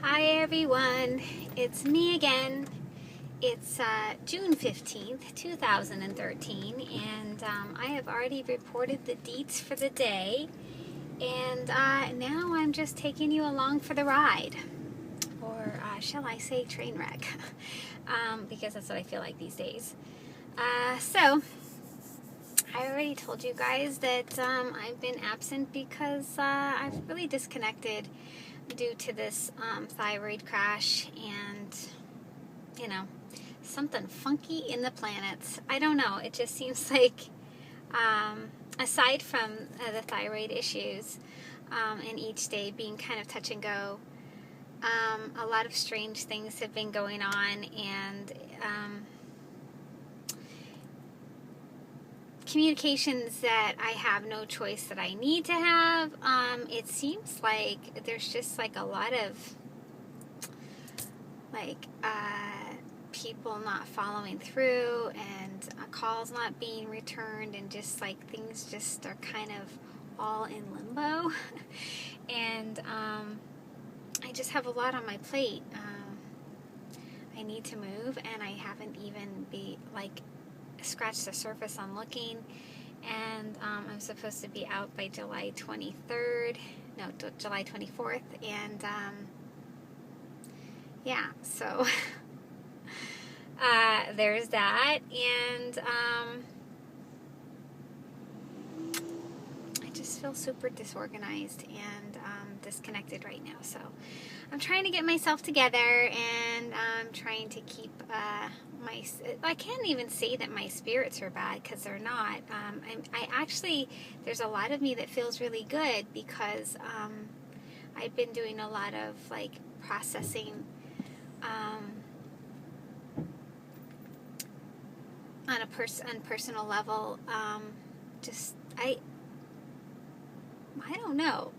Hi everyone, it's me again. It's June 15th, 2013, and I have already reported the deets for the day, and now I'm just taking you along for the ride, or shall I say train wreck, because that's what I feel like these days. So, I already told you guys that I've been absent because I've really disconnected due to this thyroid crash and, something funky in the planets. I don't know. It just seems like, aside from the thyroid issues and each day being kind of touch and go, a lot of strange things have been going on, and communications that I have no choice that I need to have. It seems like there's just like a lot of people not following through, and calls not being returned, and just like things just are kind of all in limbo. And I just have a lot on my plate. I need to move, and I haven't even scratched the surface on looking, and I'm supposed to be out by July 23rd, no, July 24th, and yeah, so there's that, and I just feel super disorganized and disconnected right now, so I'm trying to get myself together, and I'm trying to keep I can't even say that my spirits are bad, because they're not. I actually, there's a lot of me that feels really good, because I've been doing a lot of processing on a personal level. I don't know,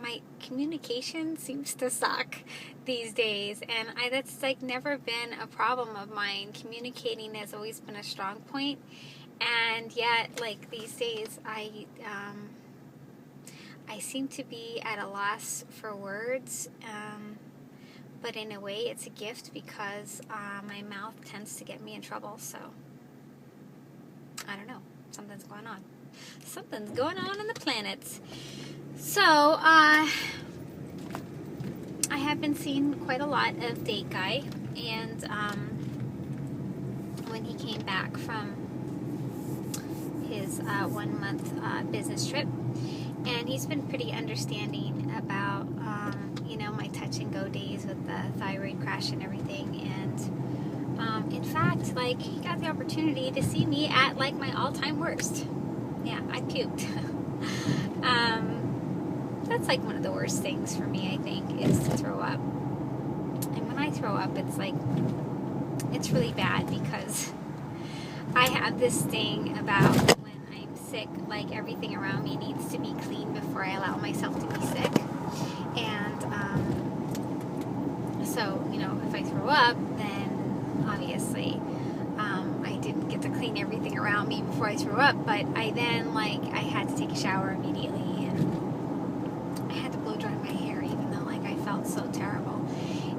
my communication seems to suck these days, and that's never been a problem of mine. Communicating has always been a strong point, and yet these days I seem to be at a loss for words, but in a way it's a gift, because my mouth tends to get me in trouble. So I don't know, something's going on in the planets. So, I have been seeing quite a lot of Date Guy, and when he came back from his 1 month business trip, and he's been pretty understanding about, my touch and go days with the thyroid crash and everything, and in fact, he got the opportunity to see me at my all-time worst. Yeah, I puked. That's one of the worst things for me, I think, is to throw up. And when I throw up, it's really bad, because I have this thing about when I'm sick, everything around me needs to be clean before I allow myself to be sick. And so, if I throw up, then obviously I didn't get to clean everything around me before I threw up, but I then, I had to take a shower immediately, and I had to blow dry my hair, even though, I felt so terrible.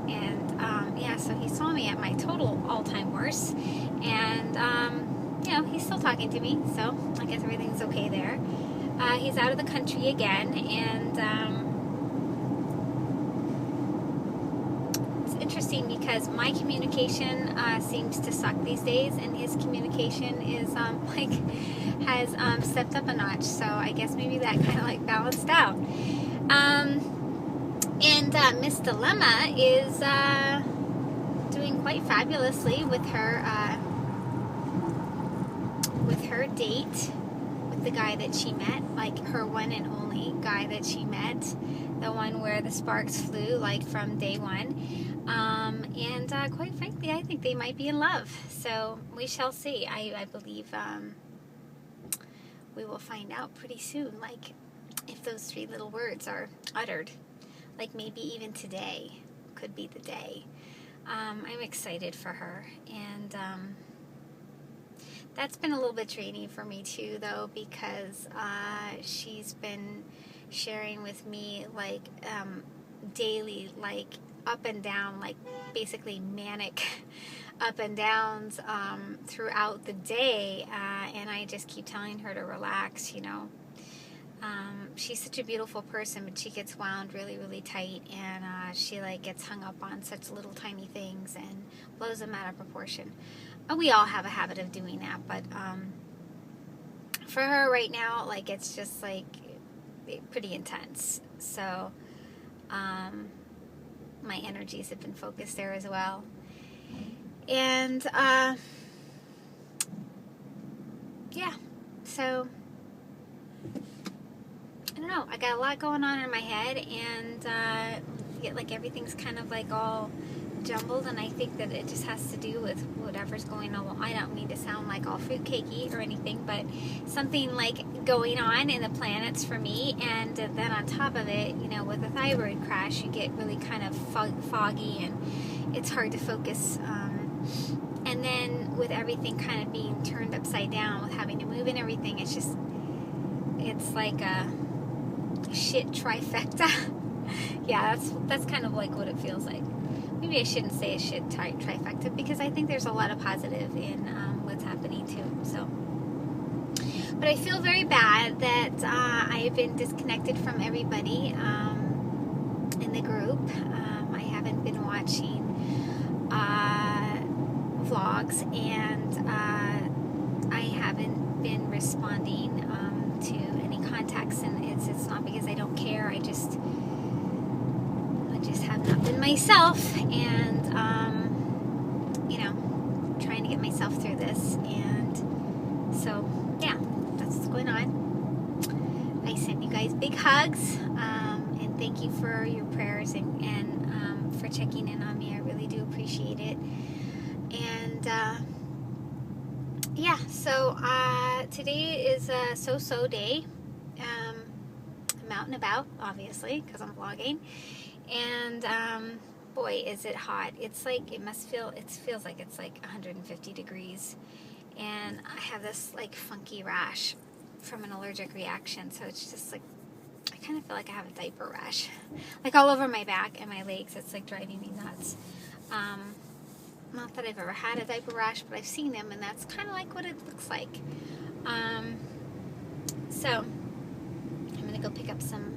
And, yeah, so he saw me at my total all-time worst, and, he's still talking to me, so I guess everything's okay there. He's out of the country again, and, interesting, because my communication seems to suck these days, and his communication is has stepped up a notch, so I guess maybe that kind of balanced out. And Miss Dilemma is doing quite fabulously with her date with the guy that she met, her one and only guy that she met, the one where the sparks flew from day one. And quite frankly, I think they might be in love. So we shall see. I believe we will find out pretty soon, if those 3 little words are uttered. Maybe even today could be the day. I'm excited for her, and that's been a little bit draining for me too, though, because she's been sharing with me daily up and down, like basically manic up and downs throughout the day, and I just keep telling her to relax, you know. She's such a beautiful person, but she gets wound really, really tight, and she like gets hung up on such little tiny things and blows them out of proportion. We all have a habit of doing that, but for her right now, like, it's just like pretty intense. So my energies have been focused there as well. And yeah, so I don't know, I got a lot going on in my head, and like everything's kind of like all jumbled, and I think that it just has to do with whatever's going on. I don't mean to sound like all fruitcakey or anything, but something like going on in the planets for me, and then on top of it, you know, with a thyroid crash, you get really kind of foggy, and it's hard to focus, and then with everything kind of being turned upside down with having to move and everything, it's like a shit trifecta. Yeah, that's kind of like what it feels like. Maybe I shouldn't say a shit trifecta, because I think there's a lot of positive in what's happening too. So, but I feel very bad that I have been disconnected from everybody in the group. I haven't been watching vlogs, and I haven't been responding to any contacts, and it's not because I don't care. I just have not been myself, and you know, trying to get myself through this, and so yeah, that's what's going on. I send you guys big hugs, and thank you for your prayers, and for checking in on me. I really do appreciate it. And yeah, so today is a so-so day. I'm out and about, obviously, because I'm vlogging. And boy, is it hot. It's like, it feels like it's like 150 degrees. And I have this like funky rash from an allergic reaction. So it's just like, I kind of feel like I have a diaper rash. Like all over my back and my legs. It's like driving me nuts. Not that I've ever had a diaper rash, but I've seen them, and that's kind of like what it looks like. So I'm going to go pick up some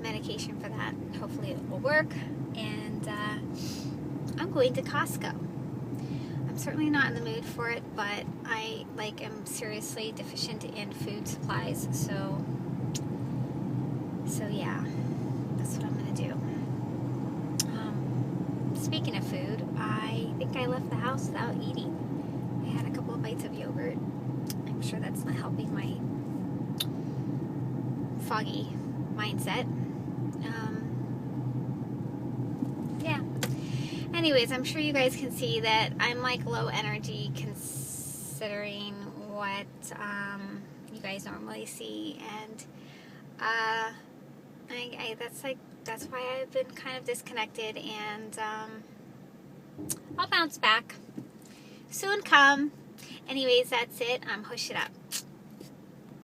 medication for that. Hopefully it will work. And I'm going to Costco. I'm certainly not in the mood for it, but I am seriously deficient in food supplies. So yeah, that's what I'm going to do. Speaking of food, I think I left the house without eating. I had a couple of bites of yogurt. I'm sure that's not helping my foggy mindset. Yeah. Anyways, I'm sure you guys can see that I'm like low energy considering what you guys normally see, and that's why I've been kind of disconnected, and I'll bounce back. Soon come. Anyways, that's it. Hush it up.